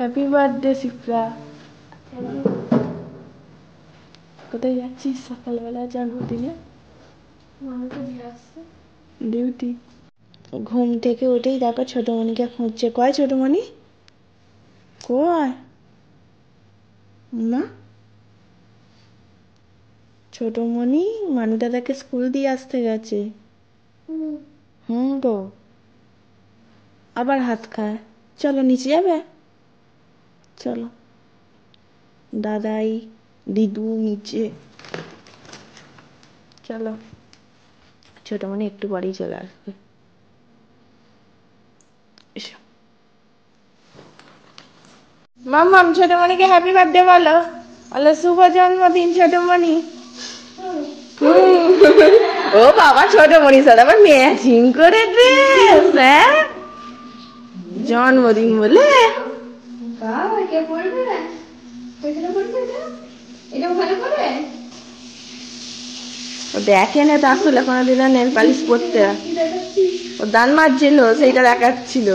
Happy birthday Shipra. কোথায় যাচ্ছিস সকালবেলা জন্মদিনে? ডিউটি। ঘুম থেকে উঠেই দেখো ছোটমণিকে খুঁজছে। কয় ছোটমণি? কয় মা? ছোটমণি মানু দাদাকে স্কুল দিয়ে আসতে গেছে। হুম গো। আবার হাত খায়। চলো নিচে যাবে? চলো দাদাই দিদু নিচে। চলো ছোটমণি একটু পরেই চলে আসবে। এসো মাম্মাম ছোটমণিকে হ্যাপি বার্থডে বলো। বলো শুভ জন্মদিন ছোটমণি। ও বাবা ছোটমণির সাথে আবার ম্যাচিং করে ড্রেস। হ্যাঁ জন্মদিন বলে ও দেখে না তো আসলে কোনোদিন নেল পালিশ পরতে। ও দান মারছিল সেইটা দেখাচ্ছিল।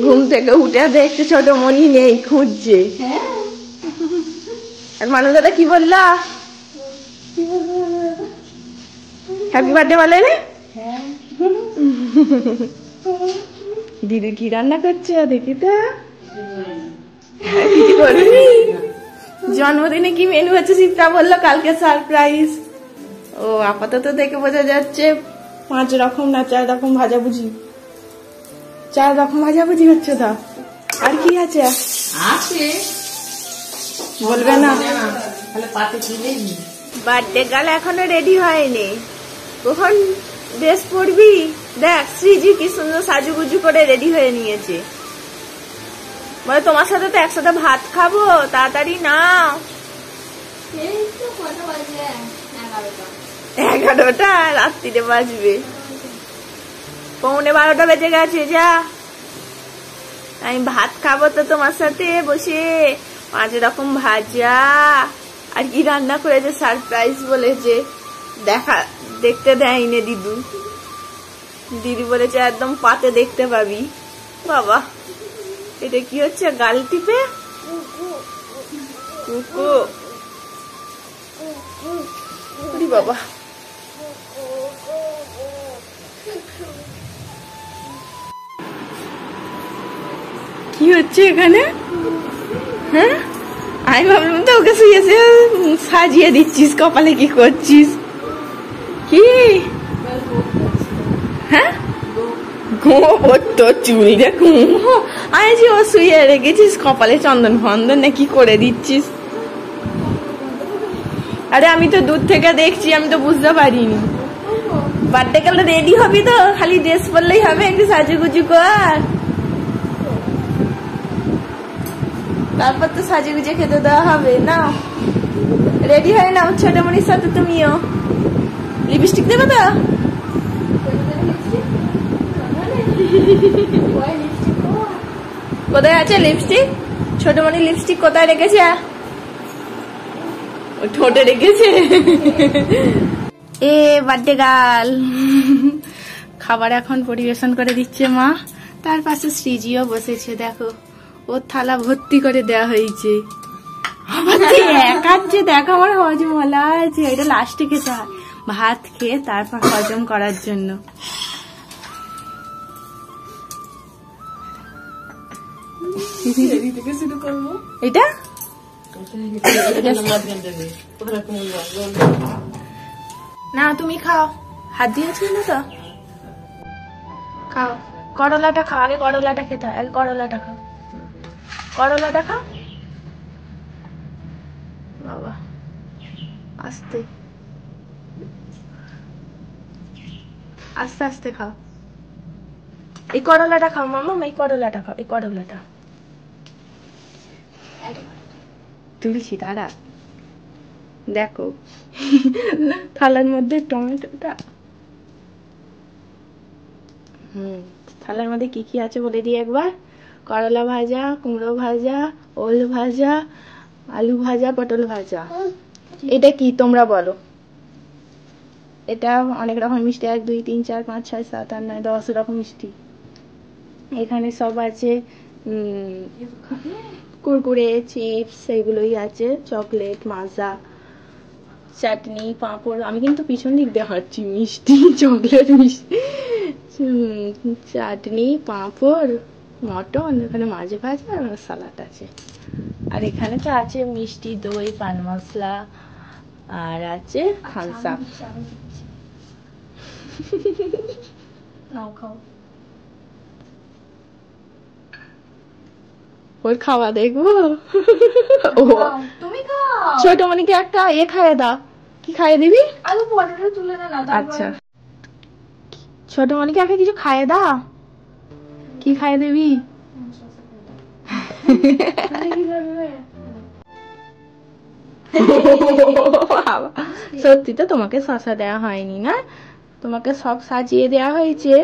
ঘুম থেকে উঠে দেখছে ছোটমণি নেই, খুঁজছে। আর মানু দাদা কি বললা? হ্যাপি বার্থডে বলে রে। দিদি কি রান্না করছে দেখি তো। কিছু করবি? জন্মদিনে কি মেনু আছে শিপ্রা বললো কালকে সারপ্রাইজ। ও আপাতত দেখে বোঝা যাচ্ছে 5 রকম না 4 রকম ভাজাভুজি। 4 রকম ভাজাভুজি হচ্ছে তো। আর কি আছে? বলবে না। বার্থডে গার্ল এখনো রেডি হয়নি। কখন ড্রেস পরবি? দেখ শ্রীজি কি সুন্দর সাজুগুজু করে রেডি হয়ে নিয়েছে। বলে তোমার সাথে তো একসাথে ভাত খাবো, তাড়াতাড়ি নাও। 11টা রাত্রিরে বাজবে। 11:45 বেজে গেছে। যা আমি ভাত খাবো তো তোমার সাথে বসে। 5 রকম ভাজা আর কি রান্না করেছে সারপ্রাইজ বলেছে। দেখতে দেয়নি দিদু। দিদি বলেছে একদম পাতে দেখতে পাবি। বাবা এটা কি হচ্ছে? গাল টিপে কুকু। বাবা কি হচ্ছে এখানে? হ্যাঁ আমি ভাবলাম তো ওকে শুয়ে সাজিয়ে দিচ্ছিস, কপালে কি করছিস? কি? হ্যাঁ তোর চুল দেখুন। আমি ও শুয়ে রেখেছিস কপালে চন্দন ফন্দন না কি করে দিচ্ছিস? আরে আমি তো দূর থেকে দেখছি, আমি তো বুঝতে পারিনি। বার্থডে কালে রেডি হবি তো, খালি ড্রেস পরলেই হবে, একটু সাজুগুজু কর। তারপর তো সাজুগুজে খেতে দেওয়া হবে না। রেডি হয়ে নাও ছোটমণির সাথে তুমিও। লিপস্টিক দেবে তো? কোথায় আছে লিপস্টিক? ছোটমণি লিপস্টিক কোথায় রেখেছে? ঠোঁটে রেখেছে। A birthday girl. খাবার এখন পরিবেশন করে দিচ্ছে মা। তার পাশে শ্রীজিও বসেছে। দেখো ওর থালা ভর্তি করে দেওয়া হয়েছে। একাচ্ছে দেখো আমার হজমলা আছে। এটা লাস্টে খেতে হয়, ভাত খেয়ে তারপর হজম করার জন্য। এটা না তুমি খাও, হাত দিয়েছিল তো। খাও করলাটা খাও। আগে করলাটা খেতে হয়, আগে করলাটা খাও। করলাটা খাও বাবা। আস্তে আস্তে আস্তে খাও। এই করলাটা খাও মামা, এই করলাটা খাও। এই করলাটা তুলছি দাঁড়া। দেখো থালার মধ্যে টমেটোটা। থালার মধ্যে কি কি আছে বলে দিই একবার। করলা ভাজা, কুমড়ো ভাজা, ওল ভাজা, আলু ভাজা, পটল ভাজা। এটা কি তোমরা বলো? এটা অনেক রকম মিষ্টি। 1 2 3 4 5 6 7 8 9 10 রকম মিষ্টি। এখানে সব আছে কুরকুরে, চিপস এগুলোই আছে, চকলেট, মাজা, চাটনি, পাঁপড়। আমি কিন্তু পিছন দিক দিয়ে হাঁটছি, মিষ্টি, চকলেট, মিষ্টি, চাটনি, পাঁপড়, মটন, এখানে মাঝে ভাজা আর সালাড আছে। আর এখানে তো আছে মিষ্টি দই, পান মশলা, আর আছে থামস আপ। নাও খাও। ওর খাওয়া দেখবো। তুমি খাও। ছোট মনিকে একটা খাইয়ে দাও। কি খাইয়ে দিবি? আলু পরোটা তুলে দে না। আচ্ছা, ছোট মনিকে একটা কিছু খাইয়ে দাও। কি খাইয়ে দিবি? সত্যি তো তোমাকে শশা দেওয়া হয়নি না? তোমাকে সব সাজিয়ে দেওয়া হয়েছে।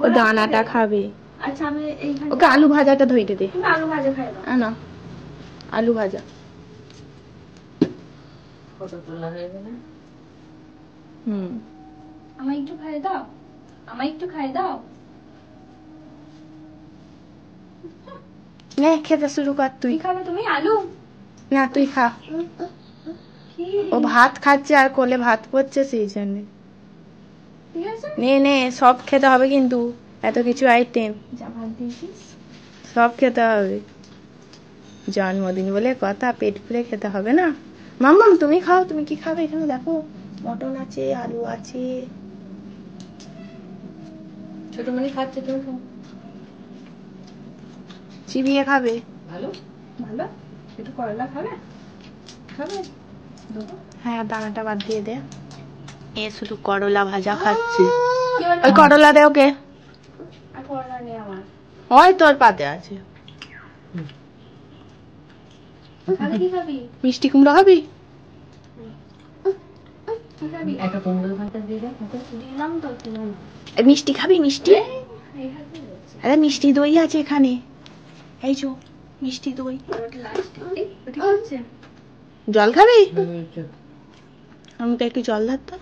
ও দানাটা খাবে। আচ্ছা, আমি ওকে আলু ভাজাটা ধইতে দে। আলু ভাজা খাই দাও। না, আলু ভাজা। আমায় একটু খাইয়ে দাও, আমায় একটু খাইয়ে দাও। নে খেতে শুরু কর। তুই খাবে? তুমি আলু না, তুই খা। ও ভাত খাচ্ছে আর কোলে ভাত পড়ছে, সেই জন্য। নে নে, সব খেতে হবে কিন্তু, এত কিছু আইটেম সব খেতে হবে। জন্মদিন বলে কথা, পেট পুরে খেতে হবে না? মাম্মাম তুমি খাও। তুমি কি খাবে? এখানে দেখো মটন আছে, আলু আছে। ছোট মনি খাচ্ছে, তুমি খাও। চিবিয়ে খাবে। ভালো ভালো। একটু করলা খাবে? খাবে? হ্যাঁ, দানাটা বাদ দিয়ে দে। এ শুধু করলা ভাজা খাচ্ছে। ওই করলা দে ওকে। ওই তোর পাতে আছে। মিষ্টি কুমড়া খাবি? মিষ্টি খাবি? মিষ্টি, আরে মিষ্টি দই আছে এখানে। এই যো মিষ্টি দই। জল খাবি? আমাকে একটু জল ধরতো।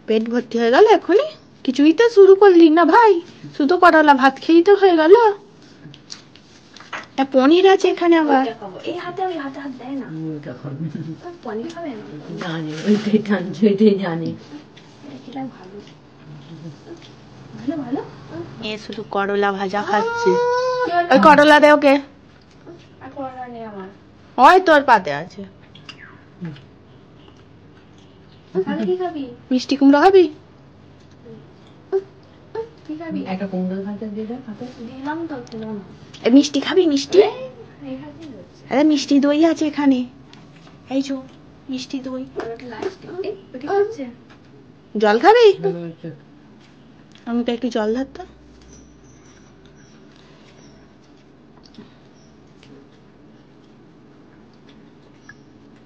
পেট ভর্তি হয়ে গেল এখনই? কিছুই তো শুরু করলি না ভাই, শুধু করলা ভাত খেয়েই তো হয়ে গেল। পনির আছে এখানে আবার। এই হাতে ওই হাতে হাত দেয় না। পনির খাবে না? জানি, ওইটাই টানছে, ওইটাই জানি। এটা ভালো ভালো ভালো। এ শুধু করলা ভাজা খাচ্ছে। ওই করলা দে ওকে। করলা নেই আমার। ওই তোর পাতে আছে। কি খাবি? মিষ্টি কুমড়া খাবি? একটা কুমড়ো ভাজা দিয়ে দে। দিলাম তো, দিলাম। মিষ্টি খাবি? মিষ্টি, আরে মিষ্টি দই আছে এখানে। এই যো মিষ্টি দই। জল খাবি? আমি তো একটু জল ধরতাম।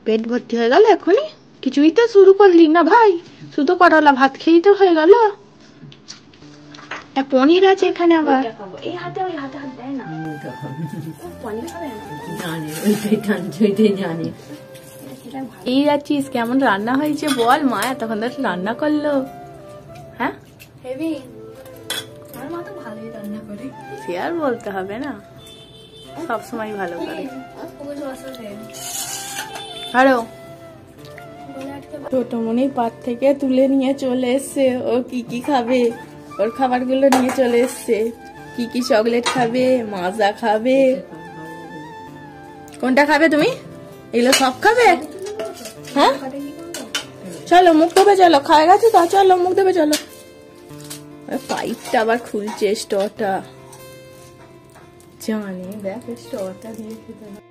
পেট ভর্তি হয়ে গেল এখনই? কিছুই তো শুরু করলি না ভাই, শুধু করলা ভাত খেয়েই তো হয়ে গেল। পনির আছে এখানে আবার। এই হাতে ওই হাতে হাত দেয় না। পনির খাবে না? জানি, ওইটাই টানছে, ওইটাই জানি। এই যাচ্ছিস, কেমন রান্না হয়েছে বল? মা এতক্ষণ ধরে রান্না করলো। হ্যাঁ, হেভি। আমার মা তো ভালোই রান্না করে। সে আর বলতে হবে না, সবসময় ভালো করে। আরো ছোট মনি পাত থেকে তুলে নিয়ে চলে এসছে। ও কি কি খাবে, ওর খাবার গুলো নিয়ে চলে এসছে। কি কি চকলেট খাবে, মাজা খাবে। কোনটা খাবে তুমি? এগুলো সব খাবে? হ্যাঁ, চলো মুখ দেবে, চলো। খায় গেছে তো, চলো মুখ দেবে, চলো। পাইপটা আবার খুলছে, স্টোরটা। জানি দেখ, স্টোরটা দিয়ে খেতে হবে।